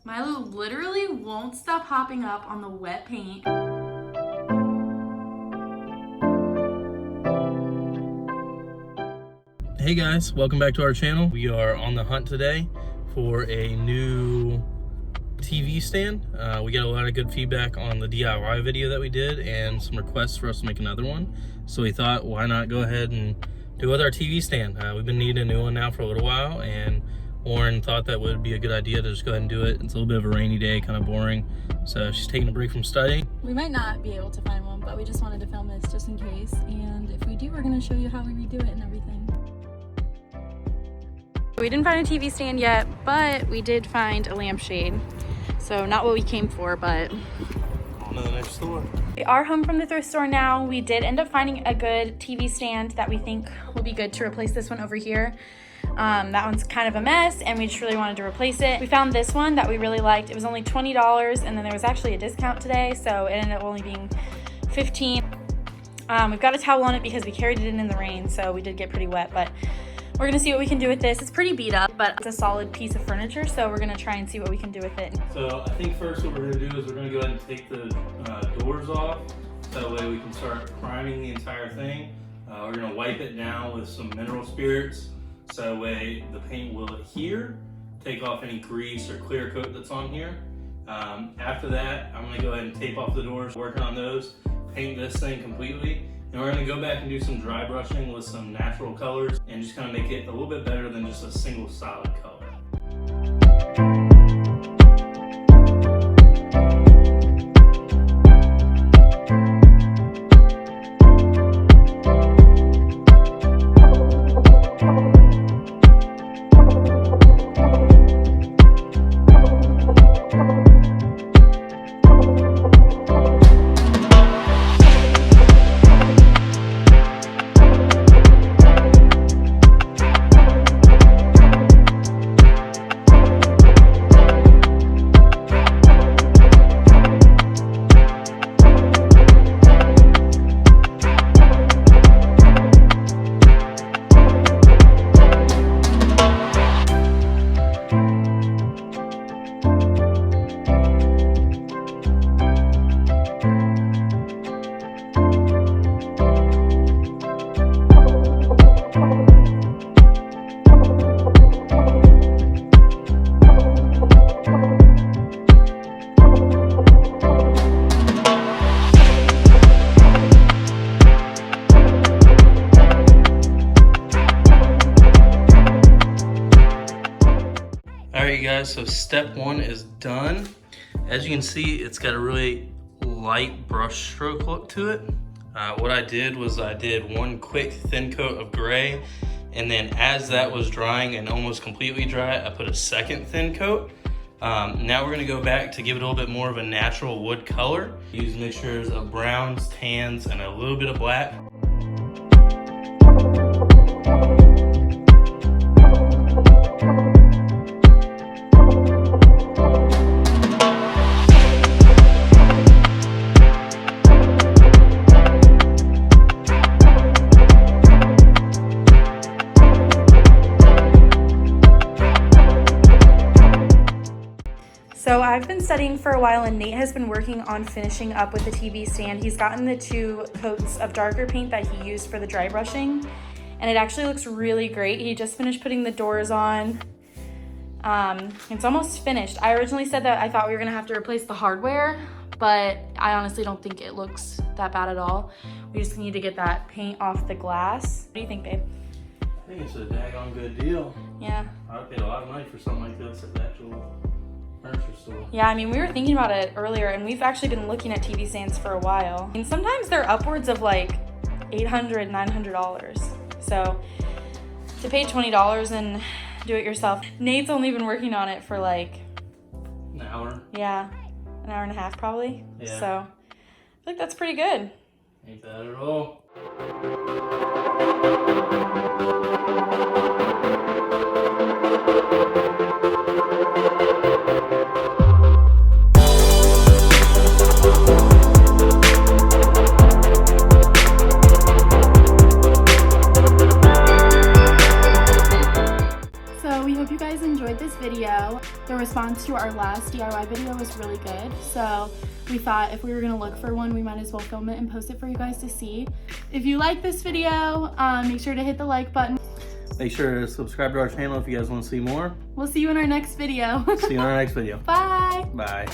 Milo literally won't stop hopping up on the wet paint. Hey guys, welcome back to our channel. We are on the hunt today for a new TV stand. We got a lot of good feedback on the DIY video that we did and some requests for us to make another one. So we thought, why not go ahead and do it with our TV stand. We've been needing a new one now for a little while, and Lauren thought that would be a good idea to just go ahead and do it. It's a little bit of a rainy day, kind of boring. So she's taking a break from studying. We might not be able to find one, but we just wanted to film this just in case. And if we do, we're gonna show you how we redo it and everything. We didn't find a TV stand yet, but we did find a lampshade. So not what we came for, but On to the next store. we are home from the thrift store now. We did end up finding a good TV stand that we think will be good to replace this one over here. That one's kind of a mess and we just really wanted to replace it. We found this one that we really liked. It was only $20 and then there was actually a discount today, so it ended up only being $15. We've got a towel on it because we carried it in the rain, so we did get pretty wet, but we're gonna see what we can do with this. It's pretty beat up, but it's a solid piece of furniture, so we're gonna try and see what we can do with it. So I think first what we're gonna do is we're gonna go ahead and take the doors off. So that way we can start priming the entire thing. We're gonna wipe it down with some mineral spirits. So that way the paint will adhere, take off any grease or clear coat that's on here. After that, I'm gonna go ahead and tape off the doors, working on those, paint this thing completely. And we're gonna go back and do some dry brushing with some natural colors and just kind of make it a little bit better than just a single solid color. Alright guys, so step one is done. As you can see, it's got a really light brush stroke look to it. What I did was I did one quick thin coat of gray, and then as that was drying and almost completely dry, I put a second thin coat. Now we're gonna go back to give it a little bit more of a natural wood color. Use mixtures of browns, tans, and a little bit of black. So I've been studying for a while and Nate has been working on finishing up with the TV stand. He's gotten the 2 coats of darker paint that he used for the dry brushing, and it actually looks really great. He just finished putting the doors on. It's almost finished. I originally said that I thought we were gonna have to replace the hardware, but I honestly don't think it looks that bad at all. We just need to get that paint off the glass. What do you think, babe? I think it's a daggone good deal. Yeah. I paid a lot of money for something like this at the actual furniture store. Yeah, I mean, we were thinking about it earlier, and we've actually been looking at TV stands for a while. And sometimes they're upwards of like $800, $900. So to pay $20 and do it yourself. Nate's only been working on it for like An hour. Yeah, an hour and a half probably. Yeah. So I feel like that's pretty good. Ain't bad at all. So we hope you guys enjoyed this video. The response to our last DIY video was really good. So we thought if we were gonna look for one, we might as well film it and post it for you guys to see. If you like this video, make sure to hit the like button. Make sure to subscribe to our channel if you guys want to see more. We'll see you in our next video. See you in our next video. Bye. Bye.